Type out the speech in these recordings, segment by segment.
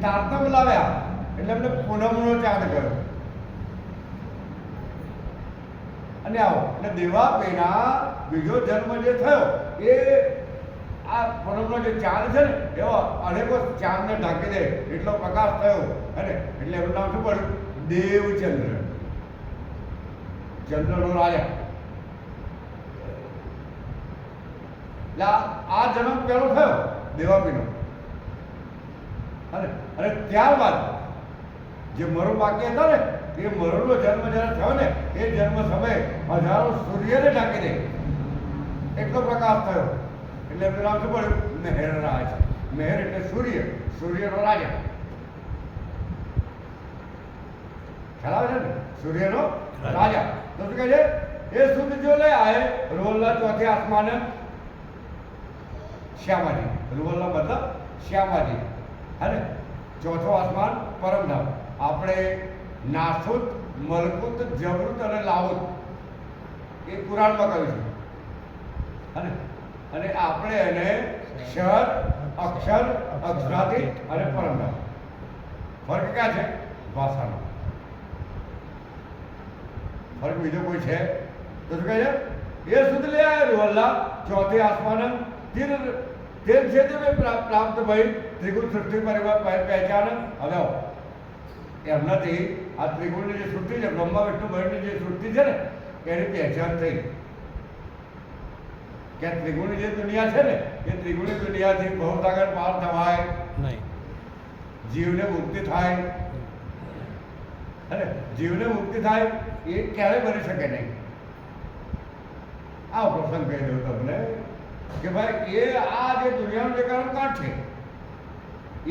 તારતમ લાવ્યા એટલે એમને પૂનમનો ચાંદ કર્યો. અને આવો એટલે દેવાપીના બીજો જન્મ જે થયો એ આ પૂનમનો જે ચાંદ છે ને એવો અનેકો ચાંદને ઢાંકી દે એટલો પ્રકાશ થયો. અને એટલે એનું નામ શું પડ્યું? દેવચંદ્ર, ચંદ્રનો રાજા. એટલે આ જન્મ પહેલો થયો દેવાપીનો. અને ત્યારબાદ જે મરુ બાકી હતા ને એ મરુનો જન્મ જ્યારે થયો ને એ જન્મ સમયે હજારો સૂર્યને ઢાંકી દે એટલો પ્રકાશ થયો. એટલે એમનું નામ શું પડ્યું? મહેરરાજ. મહેર એટલે સૂર્ય, સૂર્યનો રાજા. ખ્યાલ આવે છે ને? સૂર્યનો રાજા. તો શું કહે છે? એ સુધ જો લે આए રોલના ચોથે આસમાને શ્યામાજી. રોલનો મતલબ શ્યામાજી. અને ચોથો આસમાન પરમધામ. આપણે નાસુત, મલકુત, જબરુત અને લાહુત એ કુરાનમાં કહ્યું છે. અને આપણે એને ક્ષર, અક્ષર, અક્ષરાથી અને પરમધામ. ફરક ક્યાં છે? ભાષાનો ફરક બીજો કોઈ છે? તો શું કહે છે? એ શુદ્ધ લે રોલ્લા ચોથે આસમાન તીર તેર ક્ષેત્ર में प्राप्त भई त्रिगुण सृष्टि परिवार पहचान. હવે એમનાથી આ ત્રિગુણની જે સૃષ્ટિ છે, બ્રહ્મા વિષ્ણુ મહેરની જે સૃષ્ટિ છે ને એની પહેચાન થઈ કે ત્રિગુણની જે દુનિયા છે ને એ ત્રિગુણી દુનિયાથી ભવસાગર પાર થવાય નહીં, જીવને મુક્તિ થાય. અને જીવને મુક્તિ થાય એ ક્યારે બની શકે નહીં. આ પ્રસંગ કહી દઉં તમને કે ભાઈ એ આ જે દુનિયાનું જે કર્મકાંડ છે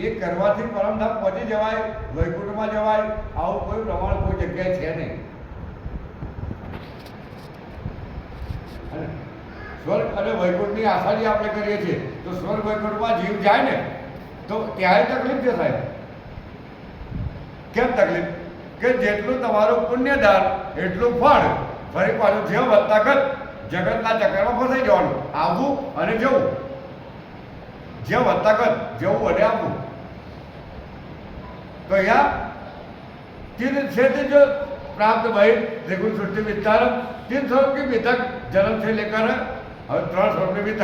એ કરવાથી પરમધામ પહોંચી જવાય, વૈકુંઠમાં જવાય. આવું કોઈ પ્રમાણ કોઈ જગ્યાએ છે નહીં. અને સ્વર્ગ અને વૈકુંઠની આશા જે આપણે કરીએ છીએ તો સ્વર્ગ વૈકુંઠમાં જીવ જાય ને તો ત્યારે તકલીફ છે સાહેબ. કેમ તકલીફ? કે જેટલું તમારું પુણ્યદાન એટલું ફળ. ફરી પાછું જે વધતા ઘટ જગતના ચક્રમાં ફસાઈ જવાનું, આવવું અને જવું. જે વધતા ઘટ જવું અને આવવું. તો અહીંયા तीन क्षेत्र जो प्राप्त भई त्रिगुण सृष्टि विस्तार 3 स्वरूप की वितक जन्म से लेकर હવે 3 સ્વરૂપની વિતક.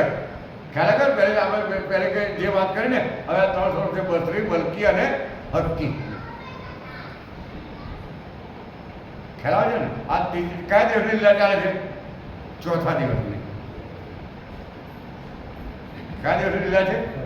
ખ્યાલ કર પહેલે આપણે પહેલે કે જે વાત કરી ને હવે 3 સ્વરૂપ છે: બસરી, બલકી અને હક્કી. ખ્યાલ આવે છે ને? આ કયા દિવસની લીલા ચાલે છે? ચોથા દિવસની. કયા દિવસની લીલા છે?